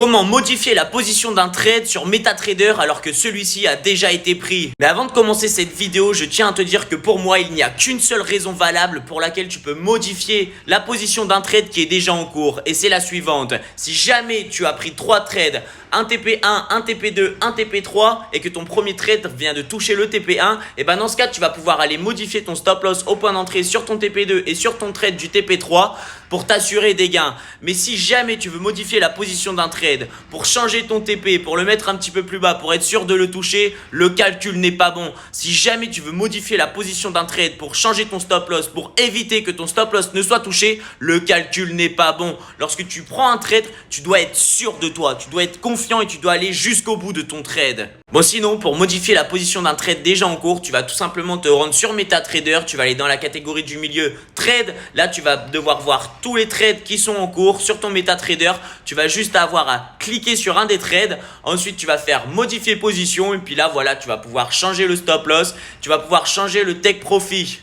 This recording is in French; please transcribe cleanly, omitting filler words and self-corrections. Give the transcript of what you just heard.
Comment modifier la position d'un trade sur MetaTrader alors que celui-ci a déjà été pris? Mais avant de commencer cette vidéo, je tiens à te dire que pour moi, il n'y a qu'une seule raison valable pour laquelle tu peux modifier la position d'un trade qui est déjà en cours. Et c'est la suivante. Si jamais tu as pris 3 trades, un TP1, un TP2, un TP3 et que ton premier trade vient de toucher le TP1, et ben dans ce cas, tu vas pouvoir aller modifier ton stop loss au point d'entrée sur ton TP2 et sur ton trade du TP3 pour t'assurer des gains. Mais si jamais tu veux modifier la position d'un trade pour changer ton TP, pour le mettre un petit peu plus bas, pour être sûr de le toucher, le calcul n'est pas bon. Si jamais tu veux modifier la position d'un trade pour changer ton stop loss, pour éviter que ton stop loss ne soit touché, le calcul n'est pas bon. Lorsque tu prends un trade, tu dois être sûr de toi, tu dois être confiant et tu dois aller jusqu'au bout de ton trade. Bon, sinon, pour modifier la position d'un trade déjà en cours, tu vas tout simplement te rendre sur MetaTrader, tu vas aller dans la catégorie du milieu trade. Là, tu vas devoir voir tous les trades qui sont en cours sur ton MetaTrader. Tu vas juste avoir à cliquer sur un des trades. Ensuite, tu vas faire modifier position et puis là, voilà, tu vas pouvoir changer le stop loss, tu vas pouvoir changer le take profit.